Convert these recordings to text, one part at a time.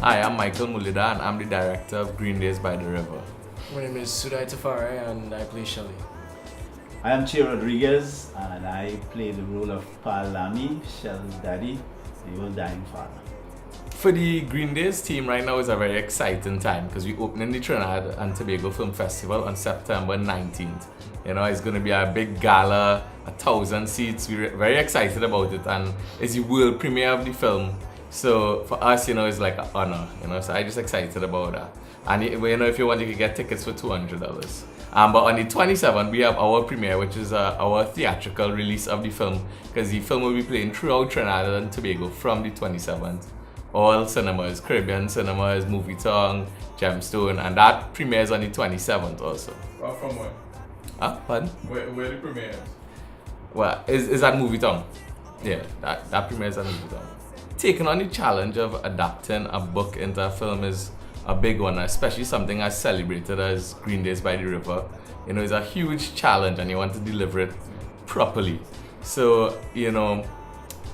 Hi, I'm Michael Mooleedhar and I'm the director of Green Days by the River. My name is Sudai Tafari and I play Shelly. I am Che Rodriguez and I play the role of Pa Lamy, Shell's daddy, the old dying father. For the Green Days team right now is a very exciting time because we're opening the Trinidad and Tobago Film Festival on September 19th. You know, it's going to be a big gala, 1,000 seats. We're very excited about it, and it's the world premiere of the film. So for us, you know, it's like an honor, you know, so I'm just excited about that. And you know, if you want, you can get tickets for $200. But on the 27th, we have our premiere, which is our theatrical release of the film, because the film will be playing throughout Trinidad and Tobago from the 27th. All cinemas, Caribbean cinemas, Movie Tongue, Gemstone, and that premieres on the 27th also. Well, from where? Pardon? Where the premiere is? Well, is that Movie Tongue? Yeah, that premieres at Movie Tongue. Taking on the challenge of adapting a book into a film is a big one, especially something as celebrated as Green Days by the River. You know, it's a huge challenge and you want to deliver it properly. So, you know,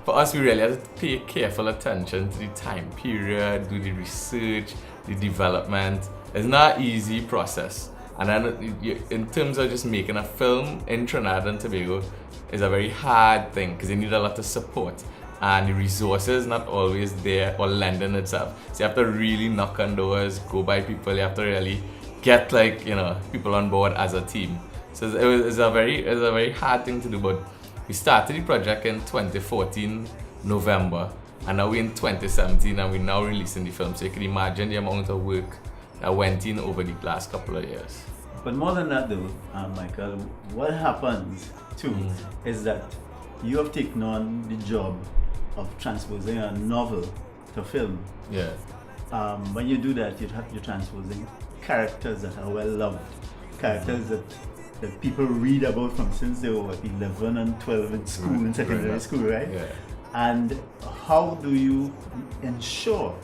for us, we really have to pay careful attention to the time period, do the research, the development. It's not an easy process. And then in terms of just making a film in Trinidad and Tobago, is a very hard thing because you need a lot of support. And the resources not always there or lending itself. So you have to really knock on doors, go by people. You have to really get people on board as a team. So it's a very hard thing to do. But we started the project in 2014 November, and now we're in 2017, and we're now releasing the film. So you can imagine the amount of work that went in over the last couple of years. But more than that, though, Michael, what happens too is that you have taken on the job of transposing a novel to film. Yeah. When you do that, you're transposing characters that are well loved, characters that people read about from since they were 11 and 12 in school, in secondary school, right? Yeah. And how do you ensure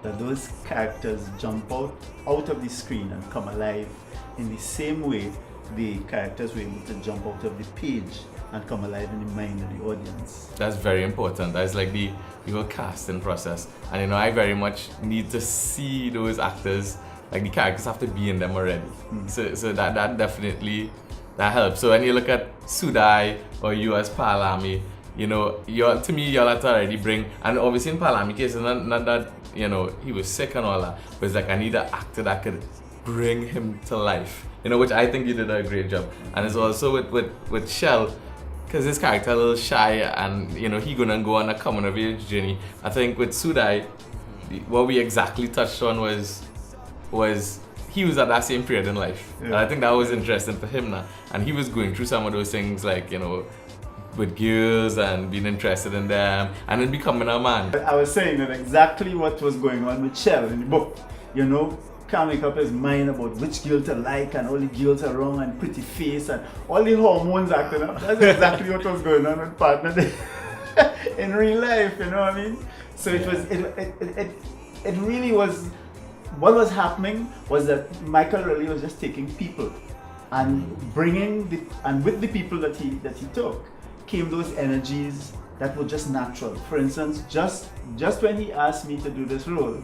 that those characters jump out of the screen and come alive in the same way the characters were able to jump out of the page and come alive in the mind of the audience? That's very important. That's like the whole casting process. And you know, I very much need to see those actors, like the characters have to be in them already. So that definitely helps. So when you look at Sudai or you as Pa Lamy, you know, to me, y'all have to already bring, and obviously in Pa Lamy's case, it's not that, you know, he was sick and all that, but it's like I need an actor that could bring him to life, you know, which I think you did a great job. And it's also with Shell, because his character a little shy and, you know, he gonna go on a coming of age journey. I think with Sudai, what we exactly touched on was he was at that same period in life. Yeah. And I think that was interesting for him now. And he was going through some of those things like, you know, with girls and being interested in them and then becoming a man. I was saying that exactly what was going on with Shell in the book. You know, can't make up his mind about which girl to like and all the girls are wrong and pretty face and all the hormones acting up. That's exactly what was going on with partner in real life, you know what I mean? So it really was, what was happening was that Michael really was just taking people and bringing and with the people that he took came those energies that were just natural. For instance, just when he asked me to do this role,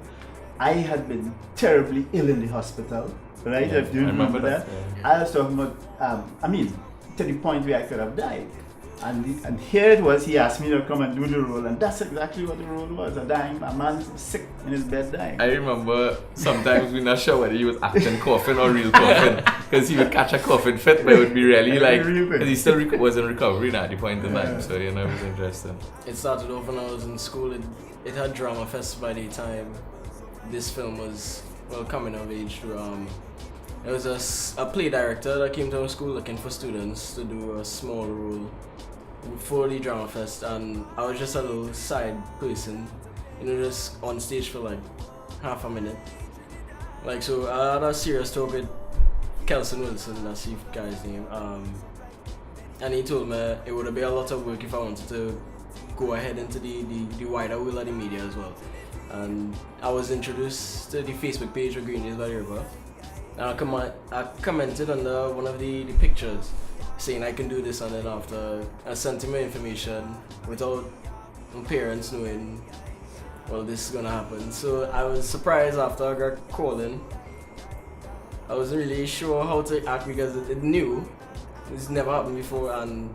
I had been terribly ill in the hospital, right? Yeah, Do you remember that? Yeah. I was talking about, to the point where I could have died. And here it was, he asked me to come and do the role, and that's exactly what the role was, a man sick in his bed dying. I remember sometimes we're not sure whether he was acting coughing or real coughing, because he would catch a coughing fit, but it would be really like, because he still was in recovery now at the point in time, so you know, it was interesting. It started off when I was in school. It had Drama Fest by the time this film was, coming of age. There was a play director that came to our school looking for students to do a small role for the Drama Fest, and I was just a little side person, you know, just on stage for like half a minute. Like, so I had a serious talk with Kelson Wilson, that's the guy's name, and he told me it would be a lot of work if I wanted to go ahead into the wider world of the media as well. And I was introduced to the Facebook page of Green Days by the River, and I commented under one of the pictures saying I can do this, and then after I sent him my information without my parents knowing well, this is gonna happen. So I was surprised after I got calling. I wasn't really sure how to act because it new. It's never happened before, and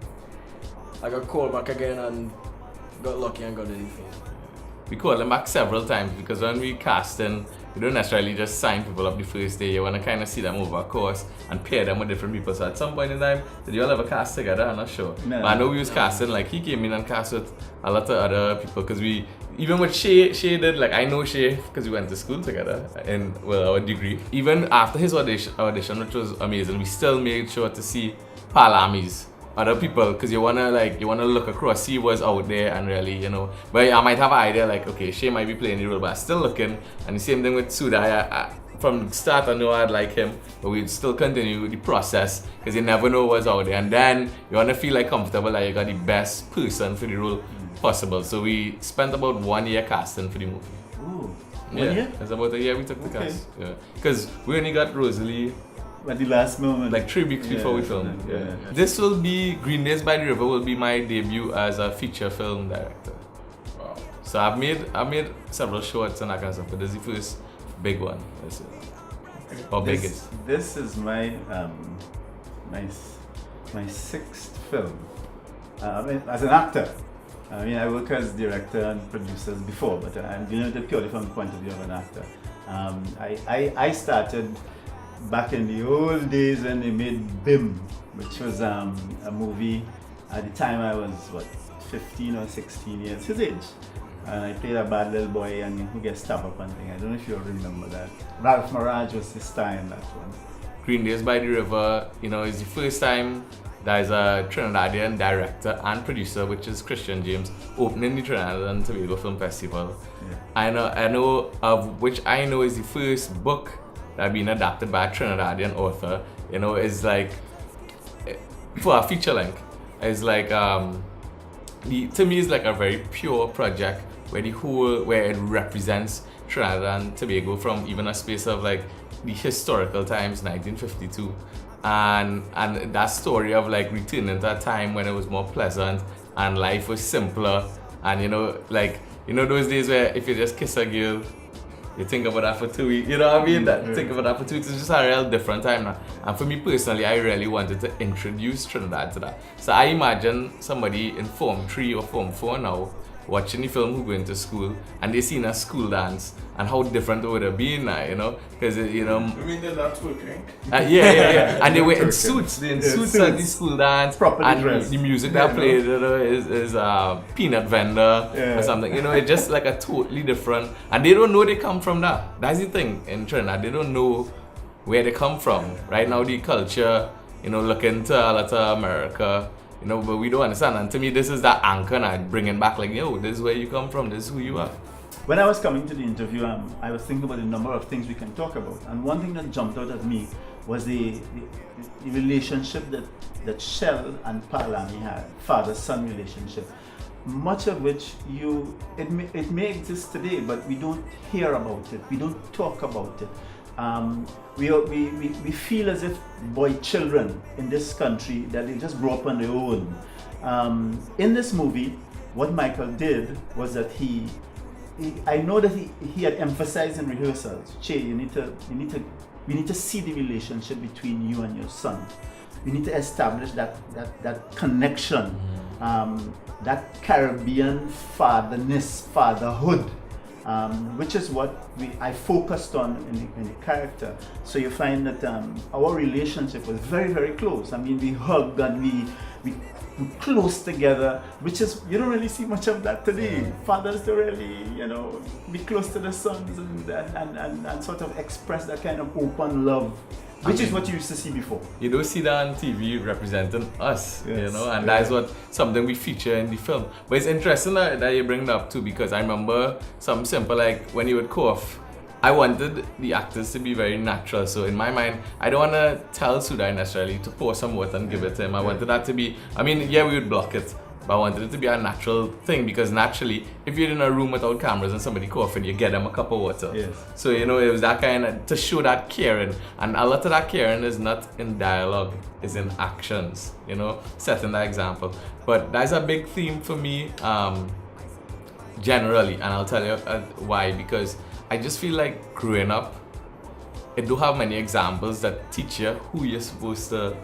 I got called back again and got lucky and got in the film. We called them back several times because when we casting, we don't necessarily just sign people up the first day. You want to kind of see them over a course and pair them with different people. So at some point in time, did you all ever cast together? I'm not sure. No. But I know we was casting, like he came in and cast with a lot of other people because we, even with Shay did, like I know Shay because we went to school together in our degree. Even after his audition, which was amazing, we still made sure to see Palamis, other people, because you wanna look across, see what's out there, and really, you know. But I might have an idea like, okay, Shay might be playing the role, but I'm still looking. And the same thing with Suda. I from the start I know I'd like him, but we'd still continue with the process because you never know what's out there. And then you wanna feel like comfortable that you got the best person for the role possible. So we spent about 1 year casting for the movie. Ooh, Yeah, 1 year? it's about a year we took the Okay. cast. Yeah, because we only got Rosalie At the last moment. like 3 weeks before we filmed. Yeah. This will be Green Days by the River will be my debut as a feature film director. Wow. So I've made several shorts and that kind of stuff, but this is the first big one. That's it. Or biggest. This is my my sixth film. I mean, as an actor. I mean, I work as director and producers before, but I'm dealing with it purely from the point of view of an actor. I started back in the old days when they made BIM, which was a movie. At the time I was 15 or 16 years his age, and I played a bad little boy and who gets stabbed up and thing. I don't know if you all remember that. Ralph Mirage was his star in that one. Green Days by the River, you know, is the first time there's a Trinidadian director and producer, which is Christian James, opening the Trinidad and Tobago Film Festival. Yeah. I know of which I know is the first book that been adapted by a Trinidadian author. You know, is like for a feature length. It's like to me it's like a very pure project where it represents Trinidad and Tobago from even a space of like the historical times, 1952, and that story of like returning to a time when it was more pleasant and life was simpler, and you know, like, you know those days where if you just kiss a girl, you think about that for 2 weeks, you know what I mean? Think about that for 2 weeks. It's just a real different time now. And for me personally, I really wanted to introduce Trinidad to that. So I imagine somebody in Form 3 or Form 4 now watching the film who going to school and they seen a school dance and how different it would have been now, you know? Because, you know... You mean they're not working? Yeah. And they were in suits. They're in suits at the school dance. Properly and dressed. the music that played is Peanut Vendor or something. You know, it's just like a totally different... And they don't know they come from that. That's the thing in Trinidad. They don't know where they come from. Right now, the culture, you know, looking to a lot of America, you know, but we don't understand. And to me, this is that anchor and I bringing back like, yo, this is where you come from. This is who you are. When I was coming to the interview, I was thinking about a number of things we can talk about. And one thing that jumped out at me was the relationship that Shell and Palami had, father-son relationship. Much of which it may exist today, but we don't hear about it. We don't talk about it. We feel as if children in this country that they just grow up on their own. In this movie, what Michael did was that I know that he had emphasized in rehearsals, Che, we need to see the relationship between you and your son. We need to establish that connection, that Caribbean fatherhood, which is what I focused on in the character. So you find that our relationship was very, very close. I mean, we hugged and we close together, which is, you don't really see much of that today. Fathers don't really, you know, be close to the sons and sort of express that kind of open love, which is what you used to see before. You don't see that on TV representing us, Yes. you know, and that's what something we feature in the film. But it's interesting that you bring that up too, because I remember something simple like when you would cough, I wanted the actors to be very natural. So in my mind, I don't want to tell Sudai necessarily to pour some water and give it to him. I wanted that to be, I mean, yeah, we would block it, but I wanted it to be a natural thing, because naturally, if you're in a room without cameras and somebody coughing, you get them a cup of water. Yes. So, you know, it was that kind of, to show that caring. And a lot of that caring is not in dialogue, it's in actions, you know, setting that example. But that's a big theme for me. generally, and I'll tell you why. Because I just feel like growing up, it do have many examples that teach you who you're supposed to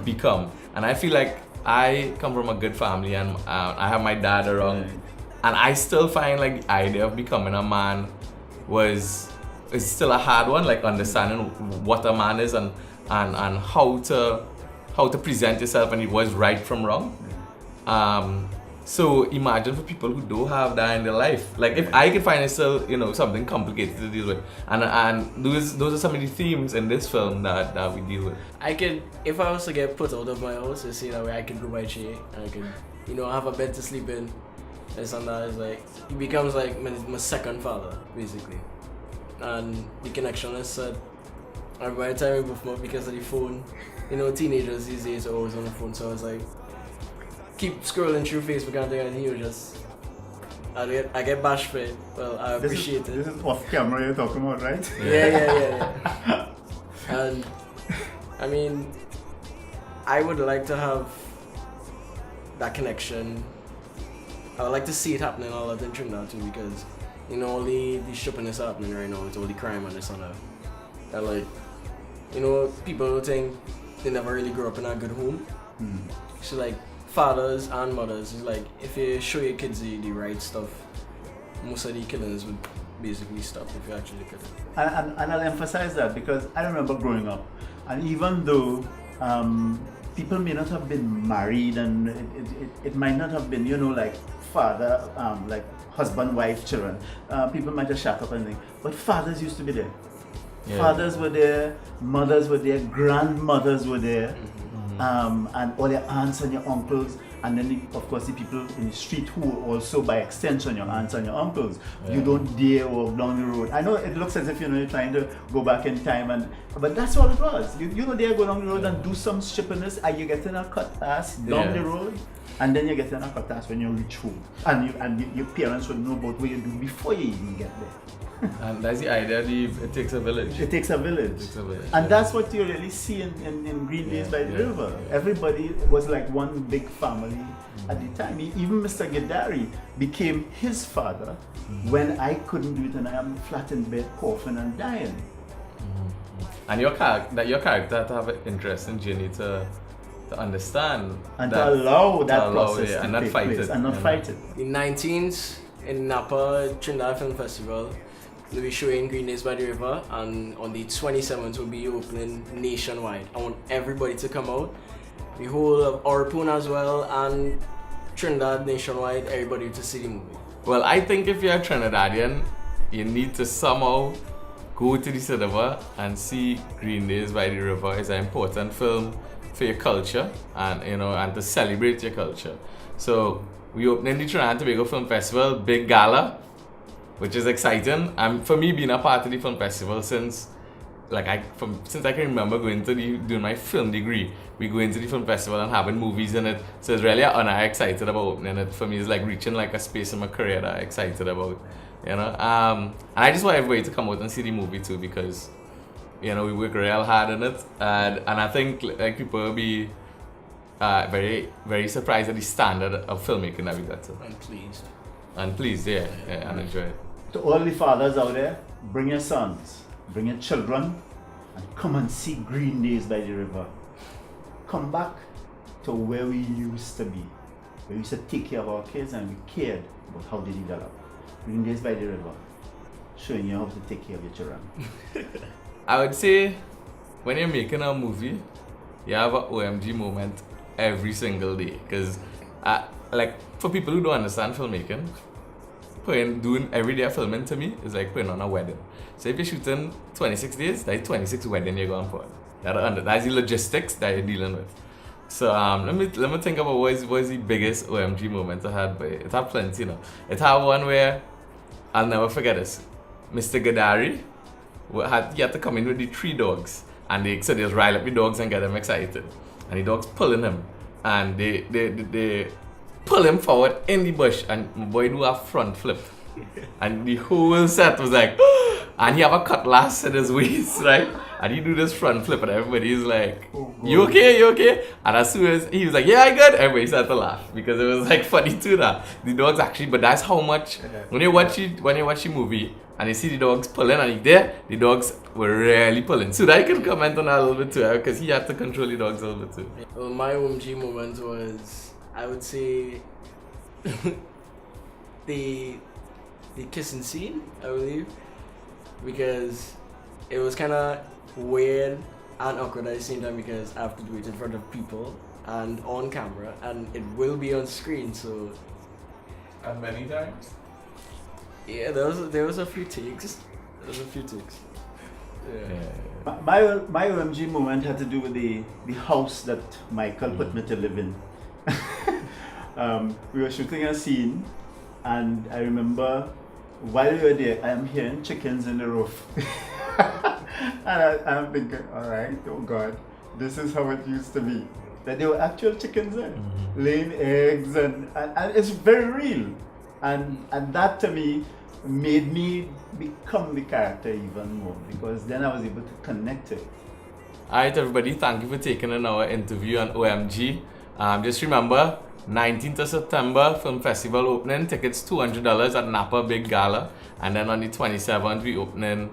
become. And I feel like I come from a good family, and I have my dad around, and I still find like the idea of becoming a man is still a hard one. Like understanding what a man is and how to present yourself and what's right from wrong. So imagine for people who don't have that in their life. Like if I could find it still, something complicated to deal with. And those are some of the themes in this film that we deal with. If I was to get put out of my house, you see that way I could go by Che and I could, have a bed to sleep in. This and that is like, he becomes like my second father, basically. And the connection is set. And by the time we both met because of the phone, teenagers these days are always on the phone, so I was like, keep scrolling through Facebook and he was just, I get bashed for it. Well, I appreciate it. This is off camera you're talking about, right? Yeah. And I mean, I would like to have that connection. I would like to see it happening a lot in Trinidad too, because all the stupidness happening right now with all the crime and this and that. And like, people think they never really grew up in a good home. So like, fathers and mothers, it's like if you show your kids the right stuff, most of the killings would basically stop if you actually look at it. And I'll emphasize that because I remember growing up, and even though people may not have been married and it might not have been, like father, like husband, wife, children, people might have shut up and think, but fathers used to be there. Yeah. Fathers were there, mothers were there, grandmothers were there. And all your aunts and your uncles, and then of course the people in the street who are also by extension your aunts and your uncles. You don't dare walk down the road. I know it looks as if you're trying to go back in time, but that's what it was. You don't dare go down the road and do some stupidness, and you get in a cut ass down the road, and then you get in a cut ass when you reach home, and your parents would know about what you do before you even get there. And that's the idea, it takes a village. It takes a village. And that's what you really see in Green Days by the River. Everybody was like one big family at the time. Even Mr. Gidharee became his father when I couldn't do it and I am flat in bed coughing and dying. And your character to have an interesting journey to understand. And to allow that process to and not take fight place it. And not fight it. The 19th in Napa Trinidad Film Festival, we'll be showing Green Days by the River, and on the 27th we'll be opening nationwide. I want everybody to come out. The whole of Orpun as well, and Trinidad nationwide, everybody to see the movie. Well, I think if you're a Trinidadian, you need to somehow go to the cinema and see Green Days by the River. It's an important film for your culture and and to celebrate your culture. So we opening the Trinidad and Tobago Film Festival, big gala, which is exciting. And for me, being a part of the film festival since I can remember doing my film degree, we go into the film festival and having movies in it. So it's really an honor. I'm excited about opening it. For me, it's like reaching like a space in my career that I'm excited about. And I just want everybody to come out and see the movie too, because we work real hard on it, and I think like people will be very, very surprised at the standard of filmmaking that we got to. And pleased, and enjoy it. To all the fathers out there, bring your sons, bring your children, and come and see Green Days by the River. Come back to where we used to be. We used to take care of our kids and we cared about how they develop. Green Days by the River, showing you how to take care of your children. I would say, when you're making a movie, you have an OMG moment every single day. Because, for people who don't understand filmmaking, doing everyday filming to me is like putting on a wedding. So if you're shooting 26 days, that's 26 wedding you're going for. That's the logistics that you're dealing with. So let me think about what is the biggest OMG moment I had. But it had plenty, It had one where I'll never forget this. Mr. Gidharee he had to come in with the 3 dogs, and they just rile up the dogs and get them excited. And the dogs pulling him, and they pull him forward in the bush, and my boy do a front flip. And the whole set was like, and he have a cutlass in his waist, right? And he do this front flip, and everybody's like, "You okay? You okay?" And as soon as he was like, "Yeah, I good," everybody started to laugh because it was like funny too. That the dogs actually, but that's how much when you watch the movie and you see the dogs pulling, and the dogs were really pulling. So that I can comment on that a little bit too, because he had to control the dogs a little bit too. Well, my OMG moment was, I would say, the kissing scene, I believe, because it was kind of weird and awkward at the same time because I have to do it in front of people and on camera, and it will be on screen. So, And many times. yeah, there was a few takes. Yeah. My OMG moment had to do with the house that Michael put me to live in. We were shooting a scene, and I remember while we were there, I am hearing chickens in the roof. And I'm thinking, all right, oh God, this is how it used to be. That there were actual chickens there, laying eggs, and it's very real. And that to me made me become the character even more, because then I was able to connect it. Alright everybody, thank you for taking in our interview on OMG. Just remember, 19th of September, Film Festival opening, tickets $200 at Napa Big Gala. And then on the 27th, we opening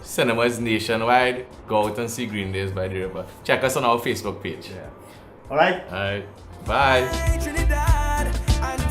cinemas nationwide. Go out and see Green Days by the River. Check us on our Facebook page. All right. Alright, bye. Trinidad and